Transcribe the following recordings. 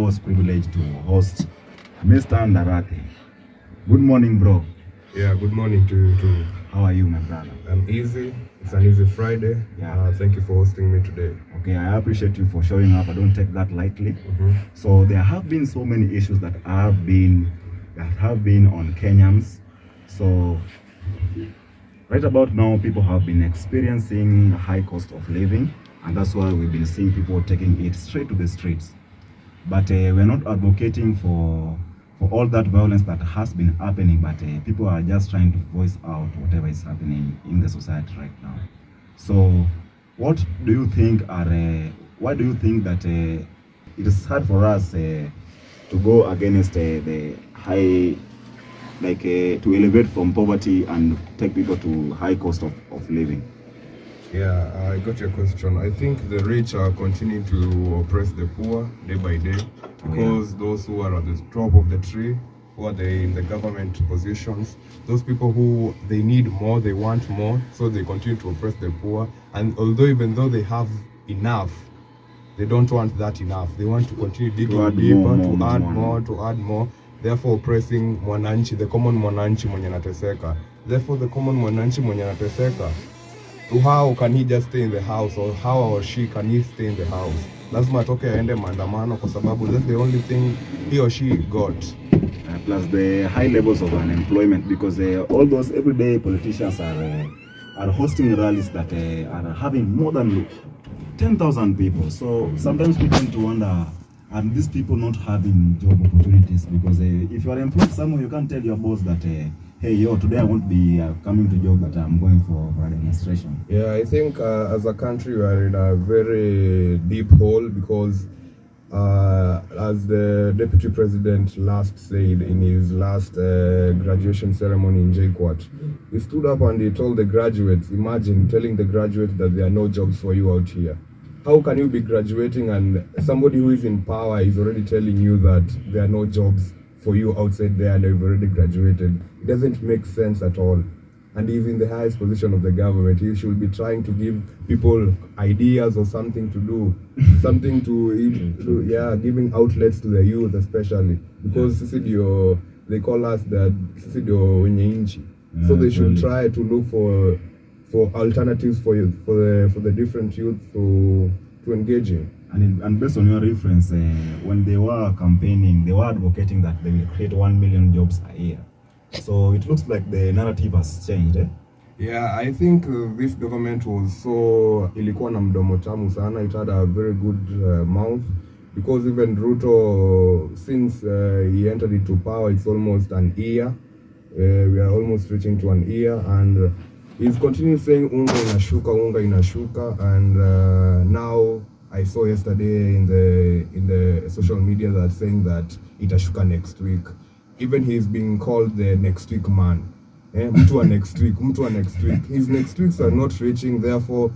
most privileged to host Mr. Ndarati. Good morning, bro. Yeah, good morning to you too. How are you, my brother? I'm easy. It's an easy Friday. Yeah. Thank you for hosting me today. Okay, I appreciate you for showing up. I don't take that lightly. So there have been so many issues that have been on Kenyans. So right about now, people have been experiencing a high cost of living, and that's why we've been seeing people taking it straight to the streets. But we're not advocating for all that violence that has been happening, but people are just trying to voice out whatever is happening in the society right now. So what do you think why do you think that it is hard for us to go against the high, like to elevate from poverty and take people to high cost of living? Yeah, I got your question. I think the rich are continuing to oppress the poor day by day because those who are at the top of the tree, who are in the government positions, those people who they need more, they want more, so they continue to oppress the poor. And even though they have enough, they don't want that enough. They want to continue digging deeper, to add more, therefore oppressing mwananchi, the common mwananchi mwenye anateseka. Therefore the common mwananchi mwenye anateseka, how can he just stay in the house, or how or she can he stay in the house? Lazima atoke aende maandamano kwa sababu that's the only thing he or she got. Plus the high levels of unemployment, because all those everyday politicians are hosting rallies that are having more than 10,000 people. So sometimes we tend to wonder, are these people not having job opportunities? Because if you are employed somewhere, you can't tell your boss that hey, today I won't be coming to job, but I'm going for a demonstration. Yeah, I think as a country we are in a very deep hole because as the deputy president last said in his last graduation ceremony in JKUAT, he stood up and he told the graduates, imagine telling the graduates that there are no jobs for you out here. How can you be graduating and somebody who is in power is already telling you that there are no jobs for you outside there and you've already graduated? It doesn't make sense at all. And he's in the highest position of the government. He should be trying to give people ideas or something to do, something giving outlets to the youth especially, because they call us the wenye inchi. So they should try to look for alternatives for the different youth to engage in. And based on your reference, when they were campaigning, they were advocating that they will create 1 million jobs a year. So it looks like the narrative has changed. Yeah, I think this government was so ilikuwa na mdomo tamu sana. It had a very good mouth, because even Ruto, since he entered into power, it's almost an year. We are almost reaching to an year, and he's continuing saying unga inashuka, and now I saw yesterday in the social media that saying that itashuka next week. Even he's being called the next week man. Mtu wa next week. His next weeks are not reaching, therefore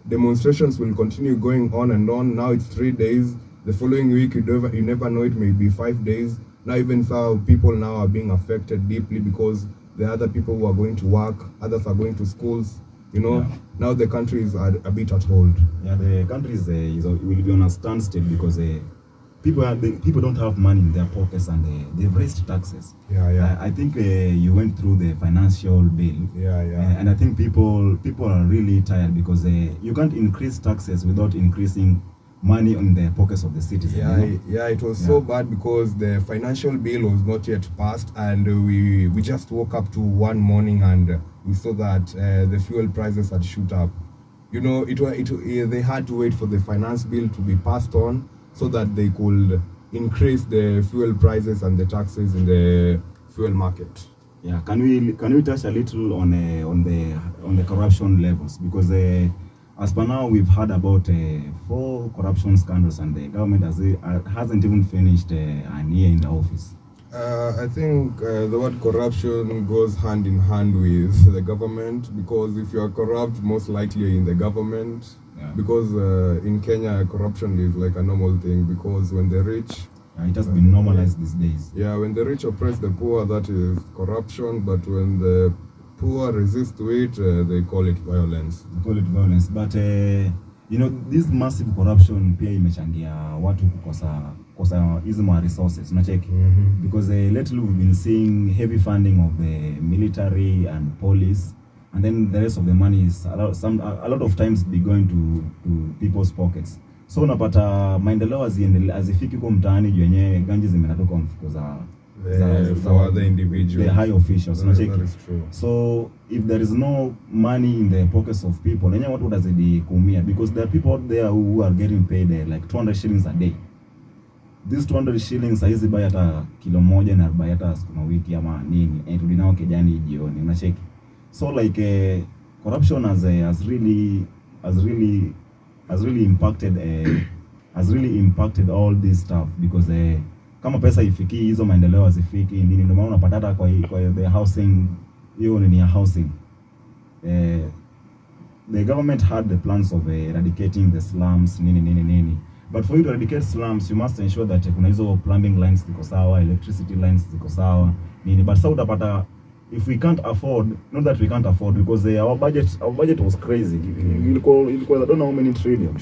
demonstrations will continue going on and on. Now it's 3 days. The following week you never know, it may be 5 days. Now even so, people now are being affected deeply because the other people who are going to work, others are going to schools. Now the country is a bit at hold. Yeah, the country will be on a standstill because people don't have money in their pockets, and they've raised taxes. I think you went through the financial bill. And I think people are really tired because you can't increase taxes without increasing money in the pockets of the citizens. It was so bad because the financial bill was not yet passed, and we just woke up to one morning and we saw that the fuel prices had shoot up. They had to wait for the finance bill to be passed on so that they could increase the fuel prices and the taxes in the fuel market. Yeah, can we touch a little on the corruption levels, because as per now we've heard about 4 corruption scandals, and the government hasn't even finished a year in the office. I think the word corruption goes hand in hand with the government, because if you are corrupt, most likely you're in the government. Because in Kenya, corruption is like a normal thing, because when the rich... it has been normalized these days. Yeah, when the rich oppress the poor, that is corruption, but when the poor resist to it, they call it violence. But this massive corruption pia imechangia watu kukosa kosa hizi ma resources unacheki. Because lately we've been seeing heavy funding of the military and police, and then the rest of the money is a lot of times be going to people's pockets. So unapata maendeleo azifiki kwa mtaani juu yenyewe ganji zimenatoka mfuko za other individuals, the high officials unacheki. So if there is no money in the pockets of people, wenyewe watu watazidi kuumia, because there are people out there who are getting paid like 200 shillings a day. These 200 shillings haizi buy hata kilo moja na buy hata siku wiki ama nini, turudi nao kijani jioni unacheki. So like corruption has really impacted all this stuff, because kama pesa ifiki hizo maendeleo hazifiki nini, ndio maana unapata hata kwa the housing, hiyo ni ya housing. The government had the plans of eradicating the slums nini, but for you to eradicate slums you must ensure that kuna hizo plumbing lines ziko sawa, electricity lines ziko sawa nini. But sasa utapata if we can't afford, not that we can't afford, because our budget was crazy. Ilikuwa I don't know how many trillion.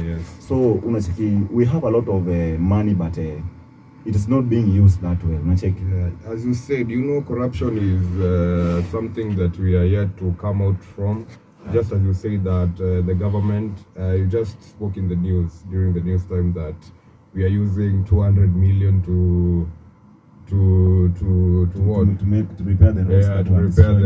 Yes. So unacheki we have a lot of money, but it is not being used that well unacheki. As you said, corruption is something that we are yet to come out from. Just as you say that the government, you just spoke in the news during the news time that we are using 200 million to prepare the roads to repair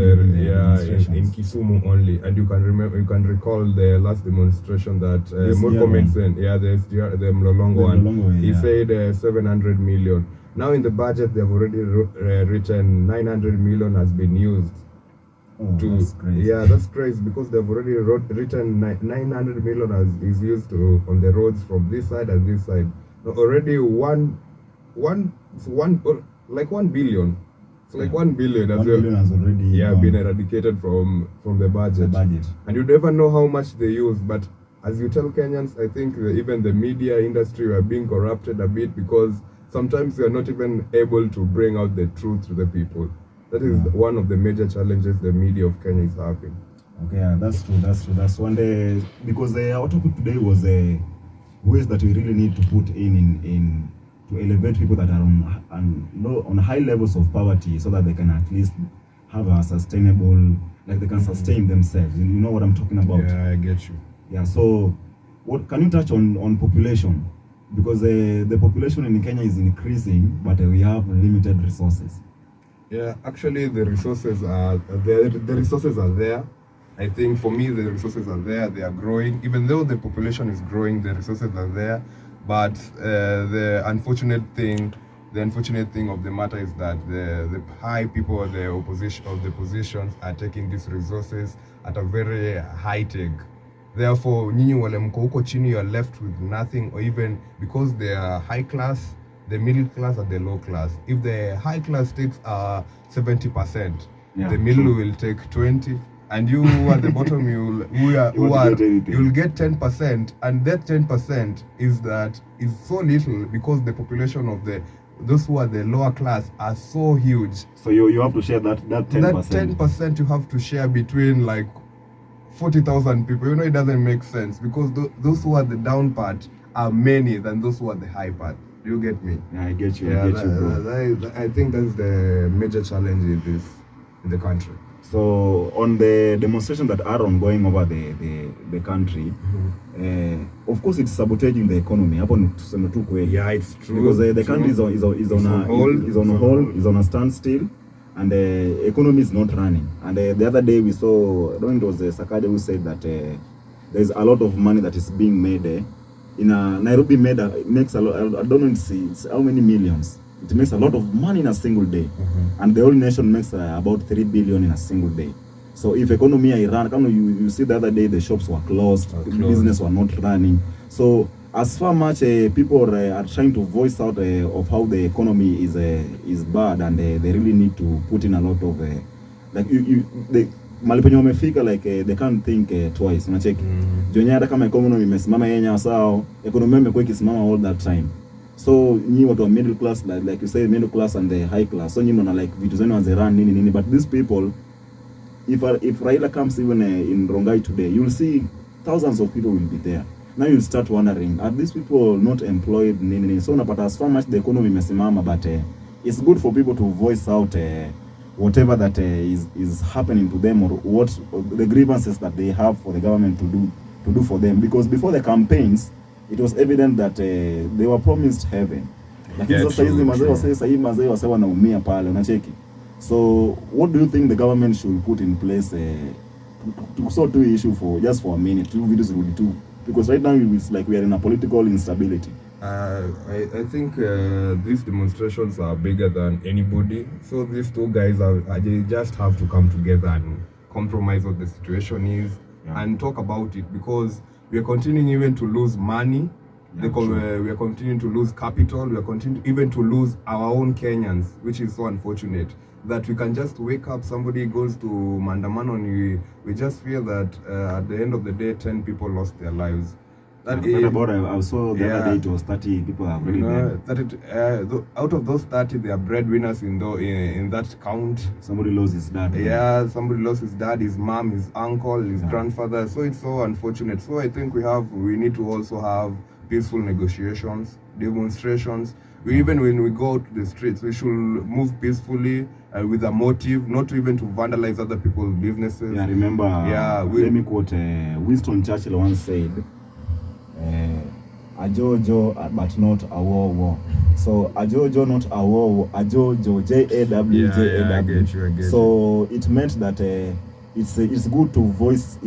in Kisumu only. And you can recall the last demonstration that Murkomen sent, the Mlolongo one. He said 700 million. Now in the budget they have already written 900 million has been used. That's crazy. That's crazy, because they've already written 900 million is used on the roads from this side and this side. Already 1 billion. It's like 1 billion as 1 billion has already been eradicated from the budget. And you never know how much they use. But as you tell Kenyans, I think even the media industry are being corrupted a bit, because sometimes they are not even able to bring out the truth to the people. That is one of the major challenges the media of Kenya is having. Okay, that's true. That's one day, because our topic today was ways that we really need to put in to elevate people that are on high levels of poverty, so that they can at least have a sustainable, like they can sustain themselves. You know what I'm talking about? Yeah, I get you. Yeah. So, what can you touch on population? Because the population in Kenya is increasing, but we have limited resources. Yeah, actually the resources are there. The resources are there. I think for me the resources are there. They are growing. Even though the population is growing, the resources are there. But the unfortunate thing of the matter is that the high people of the opposition of the positions are taking these resources at a very high take. Therefore, nyinyi wale mko huko chini, you are left with nothing, or even because they are high class, the middle class and the low class. If the high class takes 70%, the middle will take 20%, and you at the bottom you'll get 10%, and that 10% is so little, because the population of those who are the lower class are so huge. So you have to share that 10%. That 10% you have to share between like 40,000 people. It doesn't make sense, because those who are the down part are many than those who are the high part. Do you get me? Yeah, I get you. I get you, bro. I think that's the major challenge in the country. So on the demonstrations that are ongoing over the country, of course it's sabotaging the economy. Yeah, it's true. Because the country is on a standstill, and the economy is not running. And the other day we saw, I don't know, it was Sakade who said that there's a lot of money that is being made in Nairobi makes a lot. I don't know it's how many millions. It makes a lot of money in a single day, and the whole nation makes about 3 billion in a single day. So if economy Iran, you see the other day the shops were closed, business were not running. So as far much people are trying to voice out of how the economy is bad, and they really need to put in a lot of like malipenyo wamefika, like they can't think twice. Unacheki jonye hata kama economy imesimama yenyewe sawa, economy imekuwa ikisimama all that time. So nyi watu wa middle class, like you say, middle class and the high class, so nyi mna like vitu zenu wanze nini, but these people, if Raila comes even in Rongai today, you'll see thousands of people will be there. now you start wondering, are these people not employed nini? So unapata as far much the economy imesimama, but it's good for people to voice out whatever that is happening to them, or what the grievances that they have for the government to do for them, because before the campaigns it was evident that they were promised heaven, lakini sasa hizi mazee wase wanaumia pale, unacheki. So what do you think the government should put in place to sort the issue for just for a minute, two videos will do, because right now it's like we are in a political instability. I think these demonstrations are bigger than anybody. So these two guys they just have to come together and compromise what the situation is, and talk about it, because we are continuing even to lose money. We are continuing to lose capital. We are continuing even to lose our own Kenyans, which is so unfortunate. That we can just wake up, somebody goes to Mandamano, and we just feel that at the end of the day, 10 people lost their lives. That I saw the other day it was 30 people have really out of those 30, they are breadwinners in that count. Somebody lost his dad. Yeah, somebody lost his dad, his mom, his uncle, his grandfather. So it's so unfortunate. So I think we need to also have peaceful negotiations, demonstrations. Even when we go to the streets, we should move peacefully with a motive, not even to vandalize other people's businesses. Yeah, remember, let me quote Winston Churchill once said, a Jojo but not a war. So a Jojo not a war, a Jojo, J-A-W, J-A-W. So it meant that it's good to voice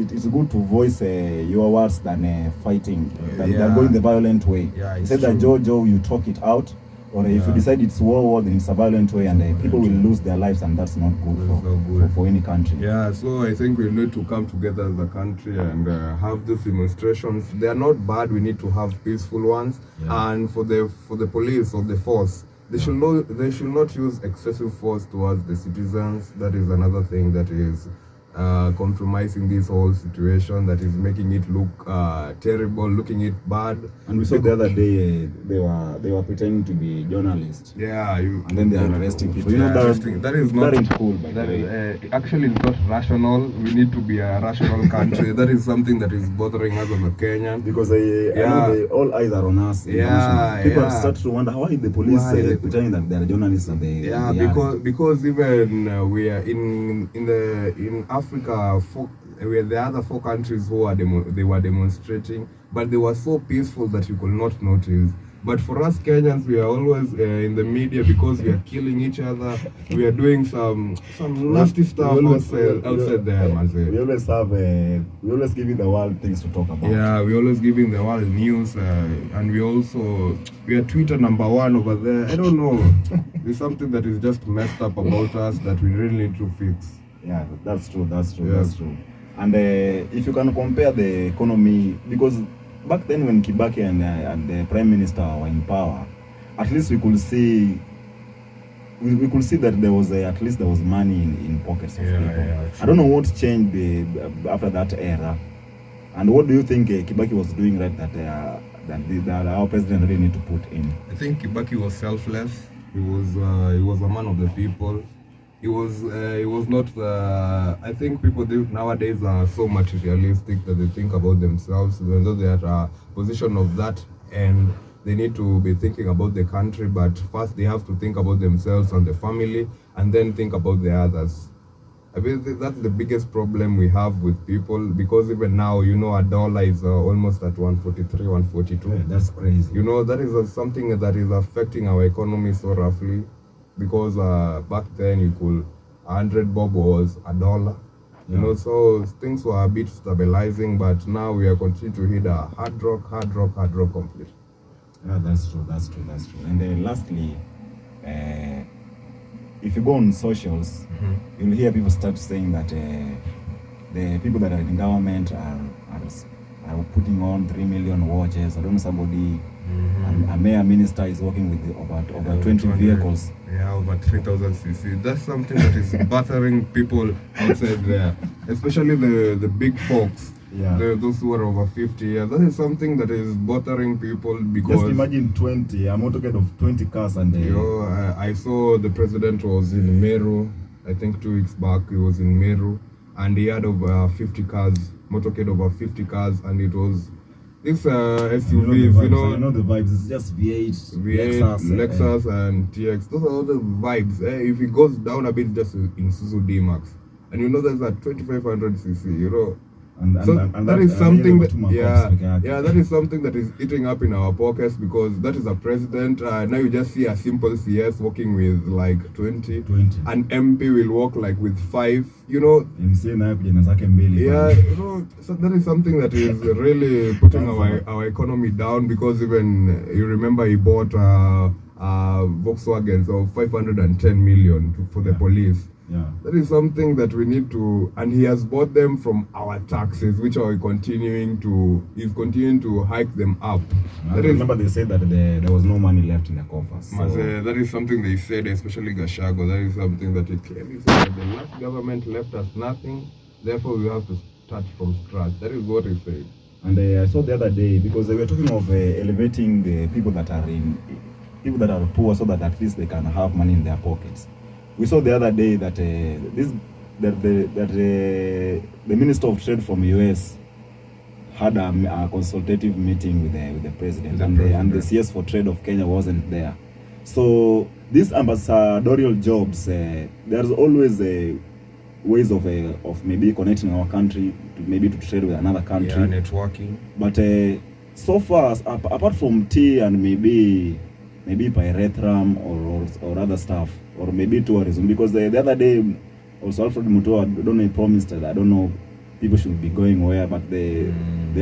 your words than fighting, than going the violent way. He said that Jojo, you talk it out, or if you decide it's war, then it's a violent way, and people will lose their lives, and that's not good for any country. Yeah, so I think we need to come together as a country and have these demonstrations. They are not bad. We need to have peaceful ones, and for the police or the force, they should not use excessive force towards the citizens. That is another thing that is compromising this whole situation, that is making it look terrible, looking it bad. And we saw the other day they were pretending to be journalists. And then they are arresting people. That is not cool. Actually, it's not rational. We need to be a rational country. That is something that is bothering us as a Kenyan, because I know all eyes are on us. People start to wonder why the police pretending that they are journalists and they because even we are in Africa, we are the other 4 countries who they were demonstrating, but they were so peaceful that you could not notice. But for us Kenyans, we are always in the media because we are killing each other. We are doing some nasty stuff outside there, Maze. We always giving the world things to talk about. Yeah, we always giving the world news, and we are Twitter #1 over there. I don't know. There's something that is just messed up about us that we really need to fix. Yeah, that's true. And if you can compare the economy, because back then when Kibaki and the Prime Minister were in power, at least we could see that there was at least there was money in pockets of people. I don't know what changed after that era. And what do you think Kibaki was doing right that our president really need to put in? I think Kibaki was selfless. He was a man of the people. He was not I think people nowadays are so materialistic that they think about themselves, even though they are at a position of that, and they need to be thinking about the country, but first they have to think about themselves and the family, and then think about the others. I mean, that's the biggest problem we have with people, because even now, a dollar is almost at 143, 142. Yeah, that's crazy. That is something that is affecting our economy so roughly. Because back then 100 bob was $1, so things were a bit stabilizing, but now we are continuing to hit a hard rock complete. Yeah, that's true. And then lastly, if you go on socials, you'll hear people start saying that the people that are in government are putting on 3 million watches. I don't know, somebody, a mayor minister is working with over 20 vehicles. Yeah, over 3,000 cc. That's something that is bothering people outside there, especially the big folks. Those who are over 50 years. That is something that is bothering people, because just imagine a motorcade of 20 cars and I saw the president was in Meru. I think 2 weeks back he was in Meru, and he had over 50 cars, motorcade over 50 cars, and it was These SUVs, you know the vibes. It's just V8, Lexus, and TX. Those are all the vibes. If it goes down a bit, just in Isuzu D-Max, and you know there's a 2500cc. You know. And that is something that that is something that is eating up in our pockets, because that is a president. Now you just see a simple CS walking with like 20. An MP will walk like with 5. You know. Yeah, you know, so that is something that is really putting our economy down, because even you remember he bought Volkswagen of 510 million for the police. Yeah. That is something that we need to, and he has bought them from our taxes, which are continuing to hike them up. I remember they said that there was no money left in the coffers. So. That is something they said, especially Gachagua. That is something that it clearly said that the last government left us nothing, therefore we have to start from scratch. That is what he said. And I saw the other day, because they were talking of elevating the people that are poor, so that at least they can have money in their pockets. We saw the other day that the Minister of Trade from US had a consultative meeting with the president, and the CS for Trade of Kenya wasn't there. So these ambassadorial jobs, there's always ways of maybe connecting our country to trade with another country. Yeah, networking. But so far, apart from tea and maybe pyrethrum or other stuff, or maybe tourism, because the other day also Alfred Mutua, I don't know, he promised that, I don't know, people should be going where, but the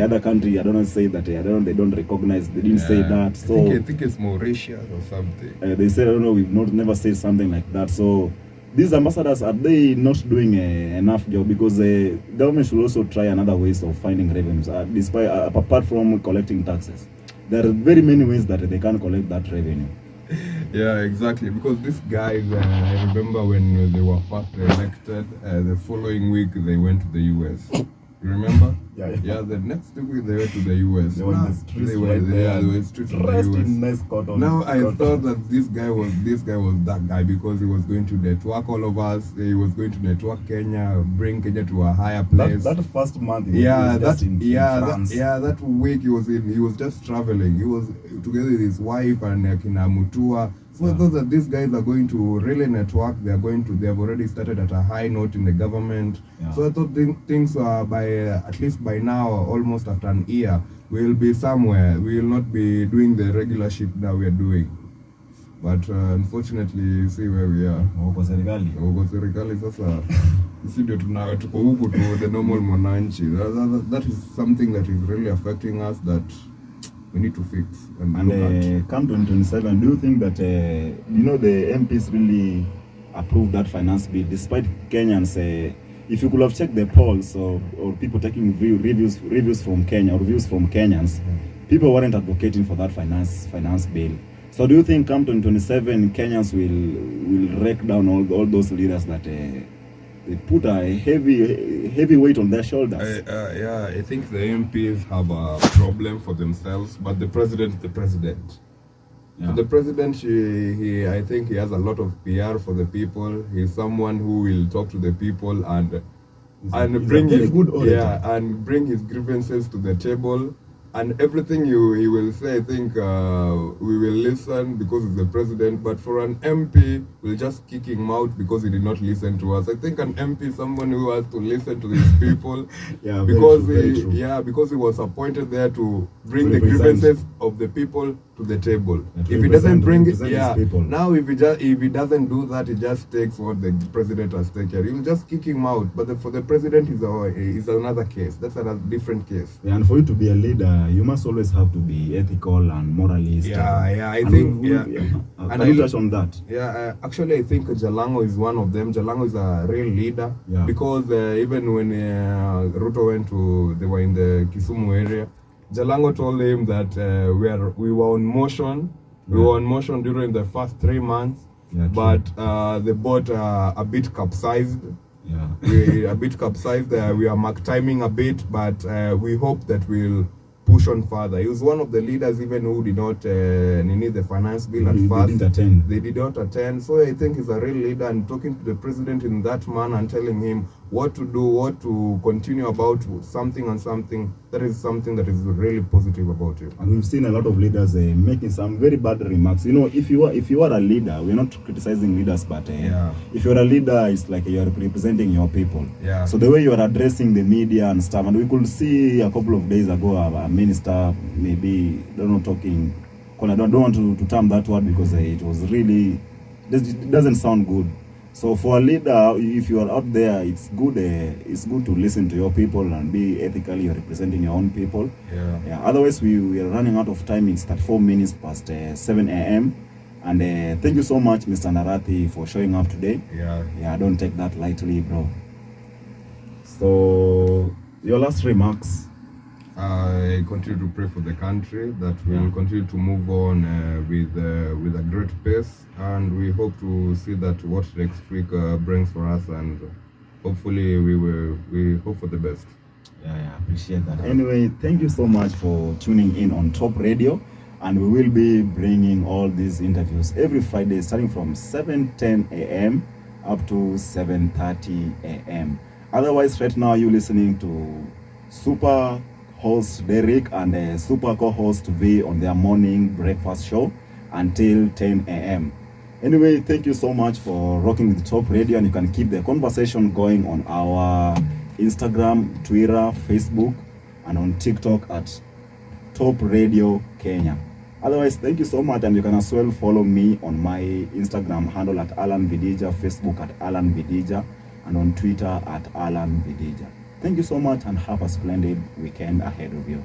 other country, I don't know, say that they don't recognize, they didn't say that. So I think it's Mauritius or something. They said, I don't know, we've never said something like that. So these ambassadors, are they not doing enough job? Because the government should also try another ways of finding revenues, apart from collecting taxes. There are very many ways that they can collect that revenue. Yeah, exactly. Because these guys, I remember when they were first elected, the following week they went to the US. You remember? Yeah. The next week they went to the US. They were straight to the US. Nice cotton. Now I thought that this guy was that guy, because he was going to network all of us. He was going to network Kenya, bring Kenya to a higher place. That first month, that week he was just traveling. He was together with his wife and Kina Mutua. So I thought that these guys are going to really network. They have already started at a high note in the government. Yeah. So I thought things at least by now, almost after an year, we will be somewhere. We will not be doing the regular shit that we are doing. But unfortunately, you see where we are. Serikali sasa sisi ndio tuko huku to the normal mwananchi. That is something that is really affecting us, that we need to fix. And come 2027, do you think that the MPs really approved that finance bill, despite Kenyans? If you could have checked the polls or people taking reviews from Kenya or reviews from Kenyans, people weren't advocating for that finance bill. So do you think come 2027 Kenyans will wreck down all those leaders that they put a heavy weight on their shoulders? I think the MPs have a problem for themselves, but the president is the president. Yeah. The president, I think he has a lot of PR for the people. He's someone who will talk to the people and bring his grievances to the table. And everything he will say, I think we will listen because he's the president. But for an MP, we'll just kick him out because he did not listen to us. I think an MP is someone who has to listen to these people. Because he was appointed there to bring the grievances of the people to the table. If he doesn't bring now if he doesn't do that, he just takes what the president has taken. He will just kick him out. But for the president is another case. That's a different case. Yeah, and for you to be a leader, you must always have to be ethical and moralist. And I touch on that. Yeah, actually I think Jalango is one of them. Jalango is a real leader, because even when Ruto they were in the Kisumu area, Jalango told him that we were on motion. We were on motion during the first 3 months, but the boat a bit capsized. A bit capsized. We are mark timing a bit, but we hope that we'll push on further. He was one of the leaders even who did not need the finance bill at first. They did not attend. So I think he's a real leader, and talking to the president in that manner and telling him what to do, what to continue about something and something. That is something that is really positive about it. And we've seen a lot of leaders making some very bad remarks. You know, if you are a leader, we're not criticizing leaders, but if you're a leader, it's like you're representing your people. Yeah. So the way you are addressing the media and stuff, and we could see a couple of days ago a minister maybe talking. I don't want to term that word because it was really, it doesn't sound good. So for a leader, if you are out there, it's good to listen to your people and be ethically. You're representing your own people. Yeah. Otherwise, we are running out of time. It's 34 minutes past 7 a.m. And thank you so much, Mr. Ndarathi, for showing up today. Yeah. Don't take that lightly, bro. So your last remarks. I continue to pray for the country that we will continue to move on with a great pace, and we hope to see that what next week brings for us, and hopefully we hope for the best. Yeah, appreciate that. Anyway, thank you so much for tuning in on Top Radio, and we will be bringing all these interviews every Friday starting from 7:10 a.m. up to 7:30 a.m. Otherwise, right now you're listening to Super host Derek and super co-host V on their morning breakfast show until 10 a.m. Anyway, thank you so much for rocking with Top Radio, and you can keep the conversation going on our Instagram, Twitter, Facebook, and on TikTok at Top Radio Kenya. Otherwise, thank you so much, and you can as well follow me on my Instagram handle at Alan Vidija, Facebook at Alan Vidija, and on Twitter at Alan Vidija. Thank you so much, and have a splendid weekend ahead of you.